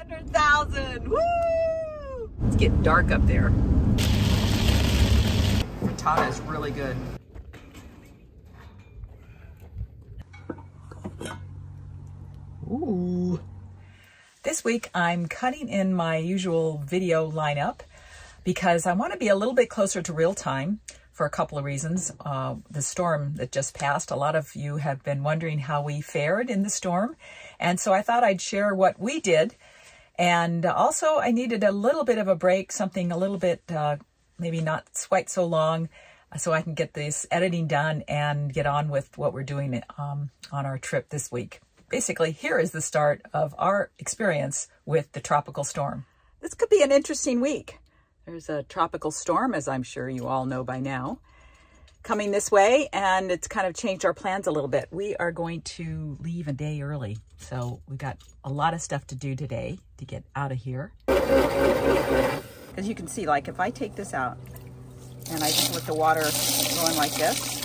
100,000. Woo! It's getting dark up there. Frittata is really good. Ooh. This week I'm cutting in my usual video lineup because I want to be a little bit closer to real time for a couple of reasons. The storm that just passed, a lot of you have been wondering how we fared in the storm. And so I thought I'd share what we did. And also I needed a little bit of a break, something a little bit, maybe not quite so long, so I can get this editing done and get on with what we're doing on our trip this week. Basically, here is the start of our experience with the tropical storm. This could be an interesting week. There's a tropical storm, as I'm sure you all know by now, coming this way, and it's kind of changed our plans a little bit. We are going to leave a day early, so we've got a lot of stuff to do today to get out of here. As you can see, like if I take this out and I just let the water going like this,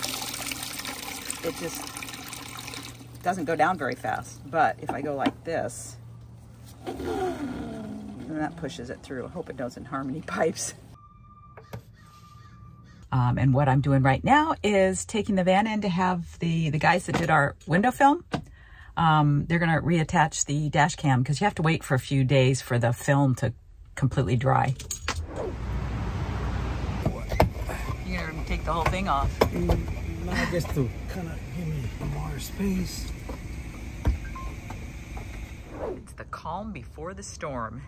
it just doesn't go down very fast. But if I go like this, then that pushes it through. I hope it doesn't harm any pipes. And what I'm doing right now is taking the van in to have the guys that did our window film. They're gonna reattach the dash cam because you have to wait for a few days for the film to completely dry. You're gonna take the whole thing off. Not just to kind of give me more space. It's the calm before the storm.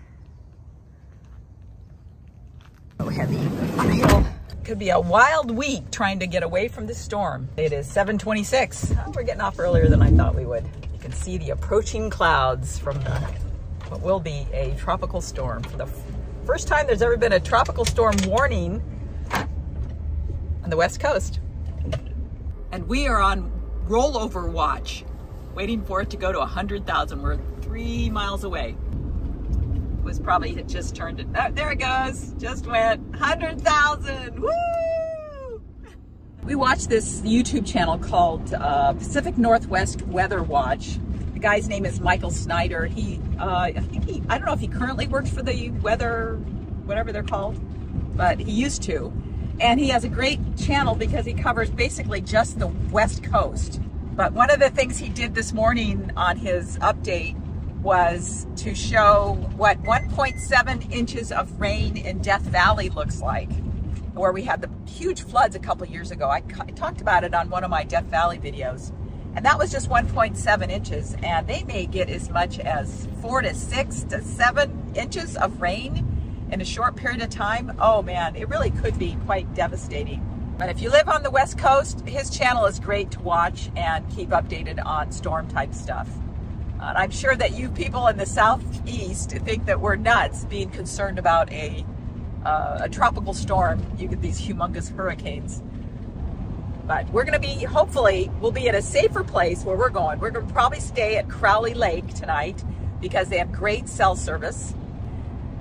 So heavy uphill. Could be a wild week trying to get away from the storm. It is 7:26. We're getting off earlier than I thought we would. You can see the approaching clouds from what will be a tropical storm. For the first time there's ever been a tropical storm warning on the West Coast. And we are on rollover watch, waiting for it to go to 100,000. We're 3 miles away. Was probably it just turned it. Oh, there it goes. Just went 100,000. Woo! We watched this YouTube channel called Pacific Northwest Weather Watch. The guy's name is Michael Snyder. I don't know if he currently works for the weather, whatever they're called, but he used to. And he has a great channel because he covers basically just the West Coast. But one of the things he did this morning on his update was to show what 1.7 inches of rain in Death Valley looks like, where we had the huge floods a couple years ago. I talked about it on one of my Death Valley videos, and that was just 1.7 inches, and they may get as much as 4 to 6 to 7 inches of rain in a short period of time. Oh man, it really could be quite devastating. But if you live on the West Coast, his channel is great to watch and keep updated on storm type stuff. And I'm sure that you people in the Southeast think that we're nuts being concerned about a tropical storm. You get these humongous hurricanes. But we're gonna be, hopefully, we'll be at a safer place where we're going. We're gonna probably stay at Crowley Lake tonight because they have great cell service.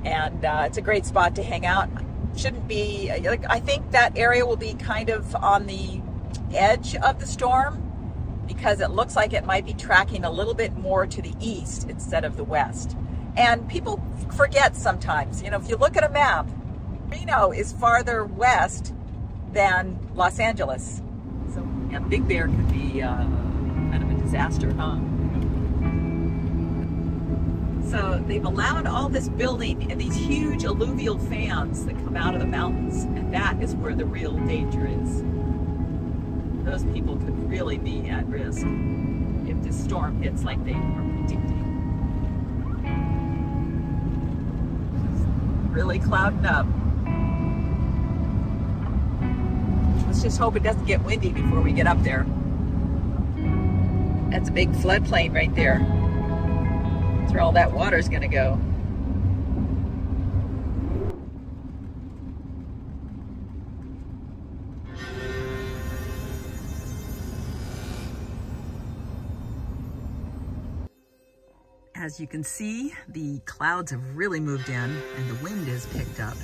And it's a great spot to hang out. Shouldn't be, I think that area will be kind of on the edge of the storm because it looks like it might be tracking a little bit more to the east instead of the west. And people forget sometimes, you know, if you look at a map, Reno is farther west than Los Angeles. So yeah, Big Bear could be kind of a disaster, huh? So they've allowed all this building and these huge alluvial fans that come out of the mountains, and that is where the real danger is. Those people could really be at risk if this storm hits like they are predicting. Really clouding up. Let's just hope it doesn't get windy before we get up there. That's a big floodplain right there. That's where all that water's gonna go. As you can see, the clouds have really moved in and the wind has picked up.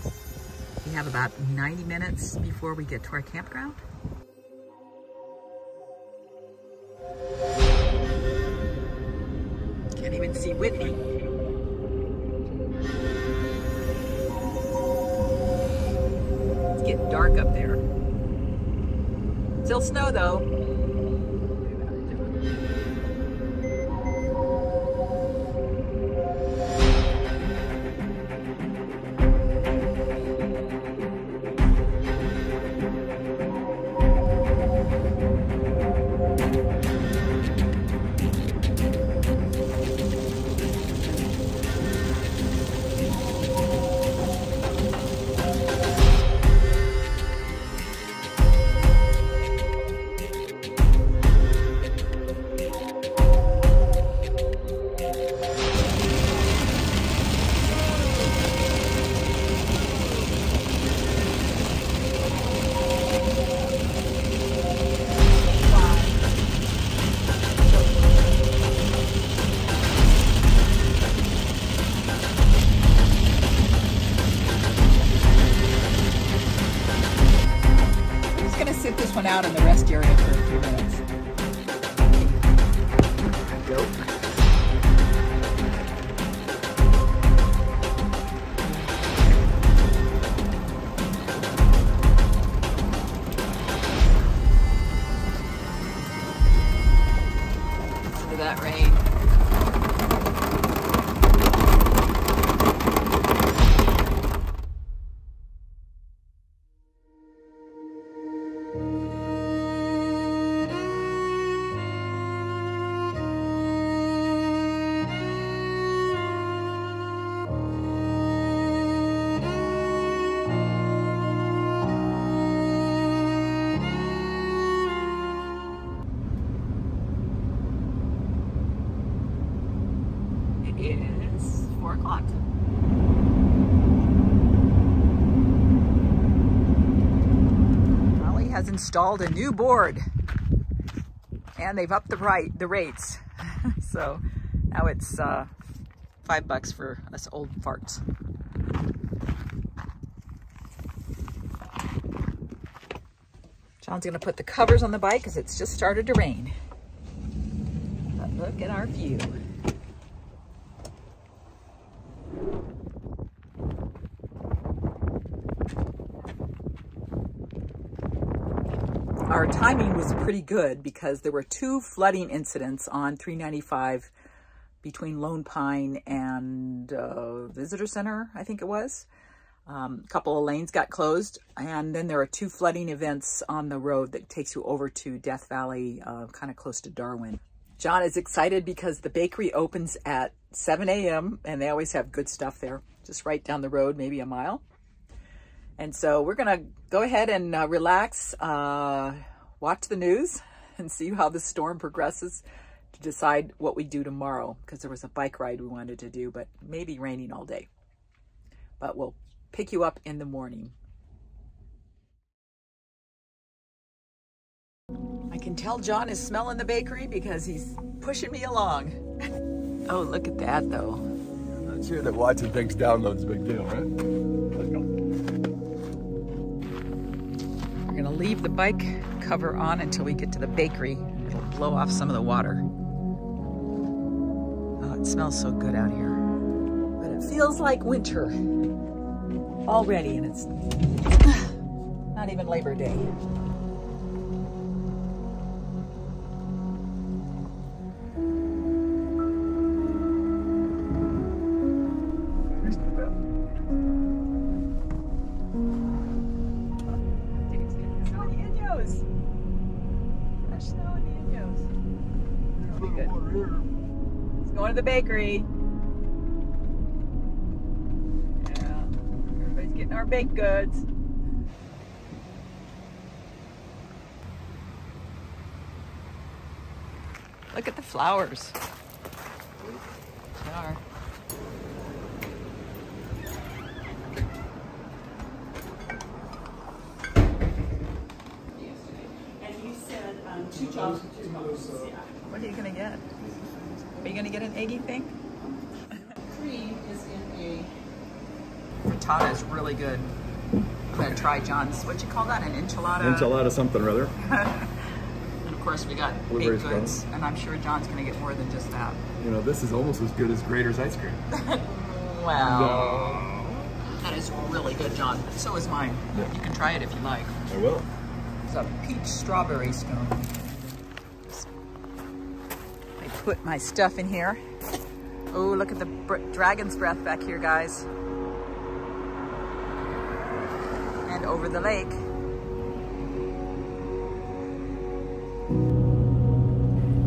We have about 90 minutes before we get to our campground. Can't even see Whitney. dark up there. Still snow though. Out in the rest area for a few minutes. Go. Listen to that rain. It's 4 o'clock. Molly has installed a new board and they've upped the rates. So now it's $5 for us old farts. John's gonna put the covers on the bike because it's just started to rain. But look at our view. Our timing was pretty good because there were 2 flooding incidents on 395 between Lone Pine and Visitor Center, I think it was. A couple of lanes got closed, and then there are 2 flooding events on the road that takes you over to Death Valley, kind of close to Darwin. John is excited because the bakery opens at 7 a.m. and they always have good stuff there, just right down the road, maybe a mile. And so we're gonna go ahead and relax, watch the news and see how the storm progresses to decide what we do tomorrow, because there was a bike ride we wanted to do, but maybe raining all day. But we'll pick you up in the morning. I can tell John is smelling the bakery because he's pushing me along. Oh, look at that though. I'm not sure that watching things download is a big deal, right? Let's go. We're gonna leave the bike cover on until we get to the bakery. It'll blow off some of the water. Oh, it smells so good out here. But it feels like winter already, and it's not even Labor Day. To the bakery. Yeah, everybody's getting our baked goods. Look at the flowers. They are. And you said 2 jobs for 2 months. Yeah. What are you gonna get? Are you gonna get an eggy thing? Cream is in a... Frittata is really good. I'm gonna try John's, what you call that, an enchilada? Enchilada something or other. And of course we got Blueberry baked goods, and I'm sure John's gonna get more than just that. You know, this is almost as good as Grader's ice cream. Well, No. That is really good, John. So is mine. Yeah. You can try it if you like. I will. It's a peach strawberry scone. I put my stuff in here. Oh, look at the dragon's breath back here, guys. And over the lake.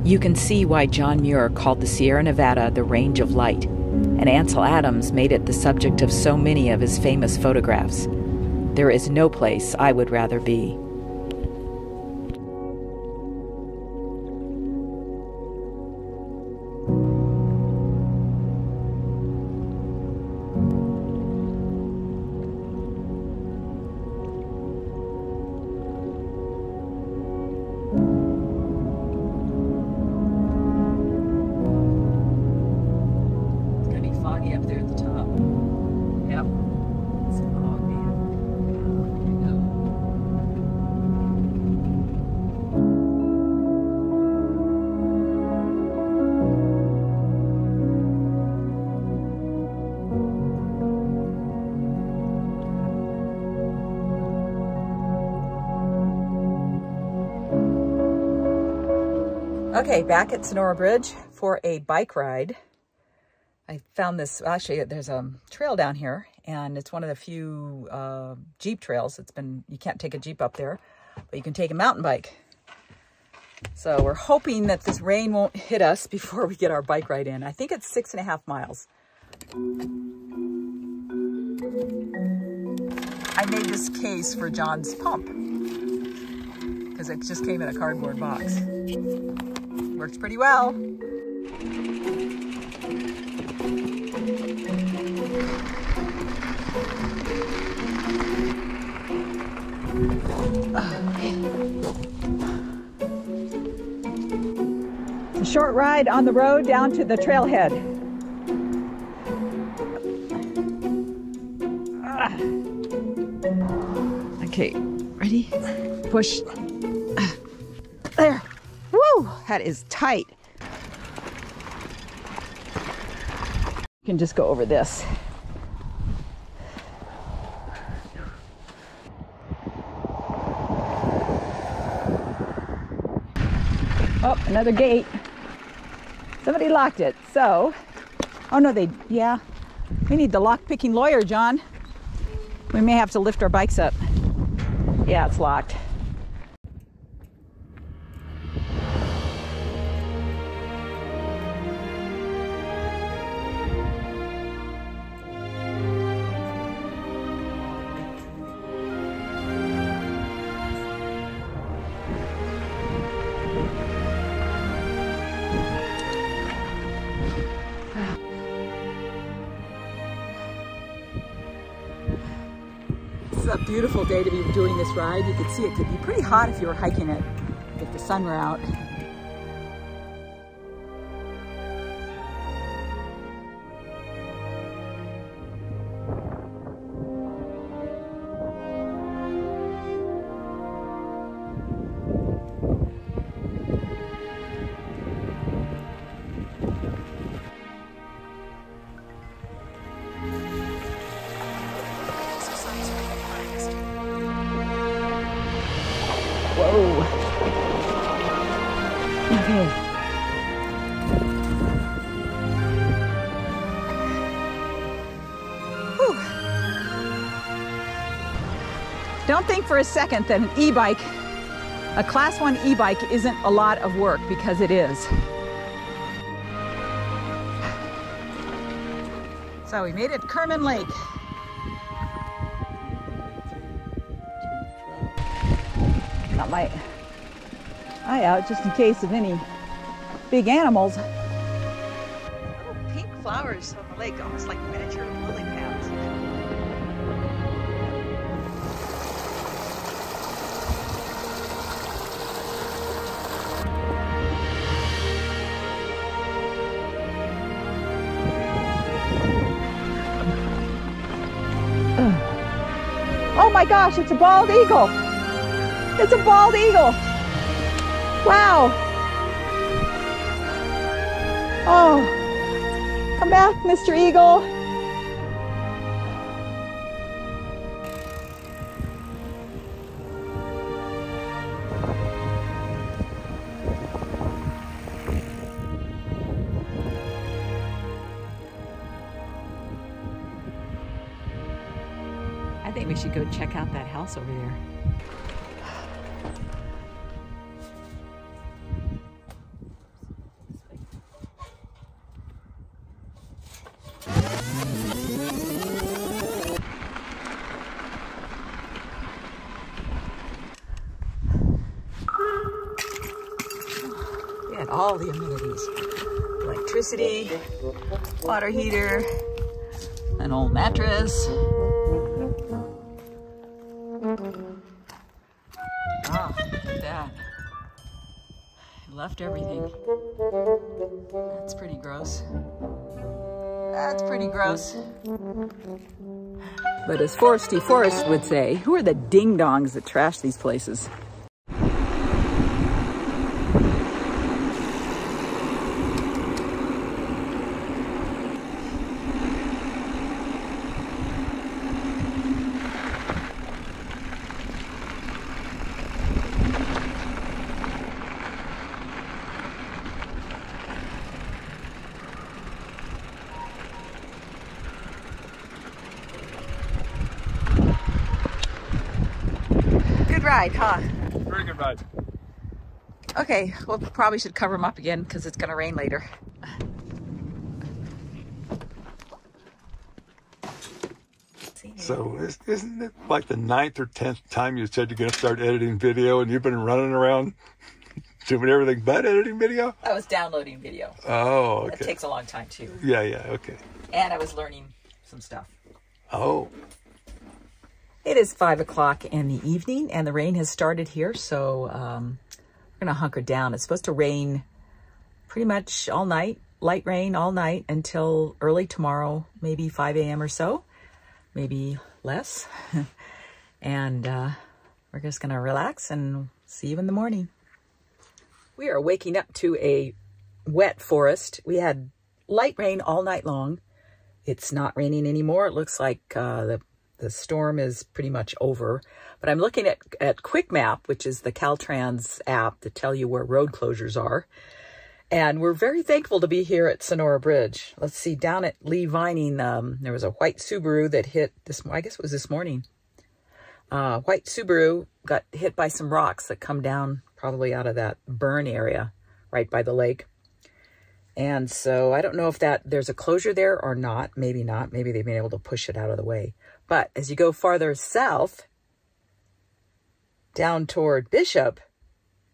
You can see why John Muir called the Sierra Nevada the Range of Light, and Ansel Adams made it the subject of so many of his famous photographs. There is no place I would rather be. Okay, back at Sonora Bridge for a bike ride. I found this, actually there's a trail down here, and it's one of the few Jeep trails. You can't take a Jeep up there, but you can take a mountain bike. So we're hoping that this rain won't hit us before we get our bike ride in. I think it's 6.5 miles. I made this case for John's pump because it just came in a cardboard box. Works pretty well. It's a short ride on the road down to the trailhead. Okay, ready? Push. There. Woo! That is tight. You can just go over this. Oh, another gate. Somebody locked it, so. Oh no, yeah. We need the lock-picking lawyer, John. We may have to lift our bikes up. Yeah, it's locked. It's a beautiful day to be doing this ride. You could see it could be pretty hot if you were hiking it, if the sun were out. Whoa. Okay. Whew. Don't think for a second that an e-bike, a class 1 e-bike, isn't a lot of work, because it is. So we made it to Kerman Lake. Got my eye out just in case of any big animals. Little pink flowers on the lake, almost like miniature lily pads. Oh my gosh, it's a bald eagle! It's a bald eagle! Wow! Oh! Come back, Mr. Eagle! think we should go check out that house over there. We had all the amenities. Electricity, water heater, an old mattress. Oh, look at that. Left everything. That's pretty gross. That's pretty gross. But as Foresty Forrest would say, who are the ding-dongs that trash these places? Ride, huh? Very good ride. Okay, well, probably should cover them up again because it's going to rain later. So isn't it like the 9th or 10th time you said you're going to start editing video and you've been running around doing everything but editing video? I was downloading video. Oh, okay. It takes a long time too. Yeah, okay. And I was learning some stuff. Oh. It is 5 o'clock in the evening and the rain has started here, so we're going to hunker down. It's supposed to rain pretty much all night, light rain all night until early tomorrow, maybe 5 a.m. or so, maybe less. And we're just going to relax and see you in the morning. We are waking up to a wet forest. We had light rain all night long. It's not raining anymore. It looks like the storm is pretty much over, but I'm looking at Quick Map, which is the Caltrans app to tell you where road closures are. And we're very thankful to be here at Sonora Bridge. Let's see, down at Lee Vining, there was a white Subaru that hit this, I guess it was this morning. White Subaru got hit by some rocks that come down probably out of that burn area right by the lake. And so I don't know if there's a closure there or not. Maybe not. Maybe they've been able to push it out of the way. But as you go farther south, down toward Bishop,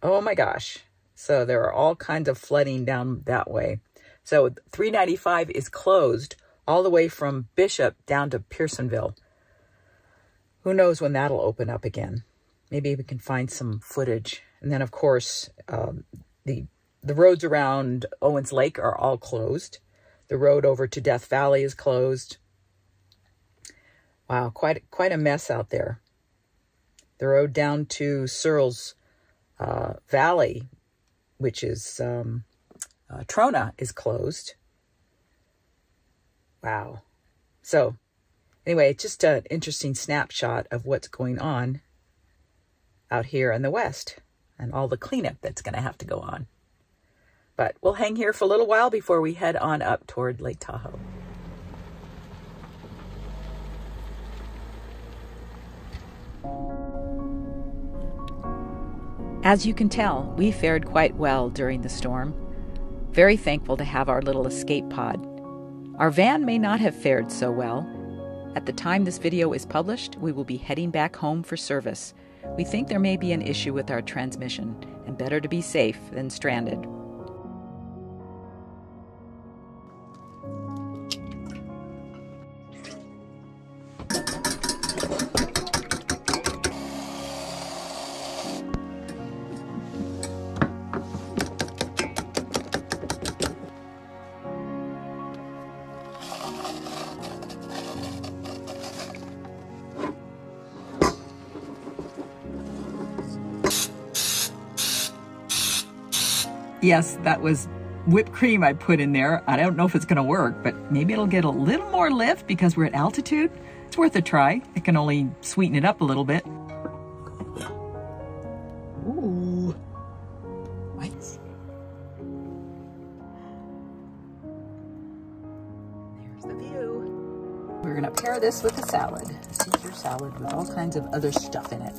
oh my gosh. So there are all kinds of flooding down that way. So 395 is closed all the way from Bishop down to Pearsonville. Who knows when that'll open up again. Maybe we can find some footage. And then, of course, the roads around Owens Lake are all closed. The road over to Death Valley is closed. Wow, quite a mess out there. The road down to Searles Valley, which is Trona, is closed. Wow. So anyway, just an interesting snapshot of what's going on out here in the west and all the cleanup that's going to have to go on. But we'll hang here for a little while before we head on up toward Lake Tahoe. As you can tell, we fared quite well during the storm. Very thankful to have our little escape pod. Our van may not have fared so well. At the time this video is published, we will be heading back home for service. We think there may be an issue with our transmission, and better to be safe than stranded. Yes, that was whipped cream I put in there. I don't know if it's going to work, but maybe it'll get a little more lift because we're at altitude. It's worth a try. It can only sweeten it up a little bit. Ooh. What? There's the view. We're gonna pair this with a salad. Caesar salad with all kinds of other stuff in it.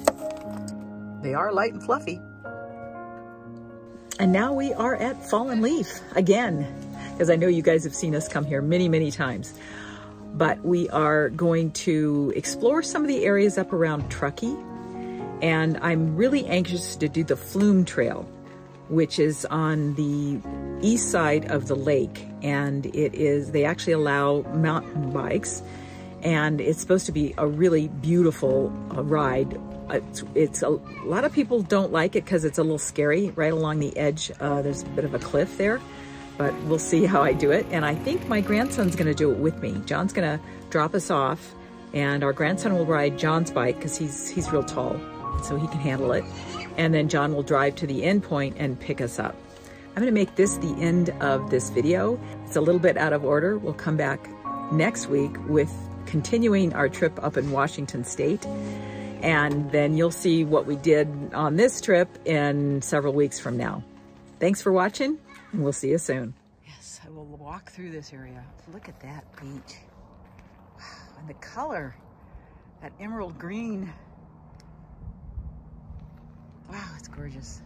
They are light and fluffy. And now we are at Fallen Leaf again, because I know you guys have seen us come here many, many times. But we are going to explore some of the areas up around Truckee. And I'm really anxious to do the Flume Trail, which is on the east side of the lake. And they actually allow mountain bikes. And it's supposed to be a really beautiful ride. A lot of people don't like it because it's a little scary right along the edge. There's a bit of a cliff there, but we'll see how I do it. And I think my grandson's gonna do it with me. John's gonna drop us off and our grandson will ride John's bike because he's real tall, so he can handle it. And then John will drive to the end point and pick us up. I'm gonna make this the end of this video. It's a little bit out of order. We'll come back next week with continuing our trip up in Washington State. And then you'll see what we did on this trip in several weeks from now. Thanks for watching, and we'll see you soon. Yes, I will walk through this area. Look at that beach. Wow, and the color, that emerald green. Wow, it's gorgeous.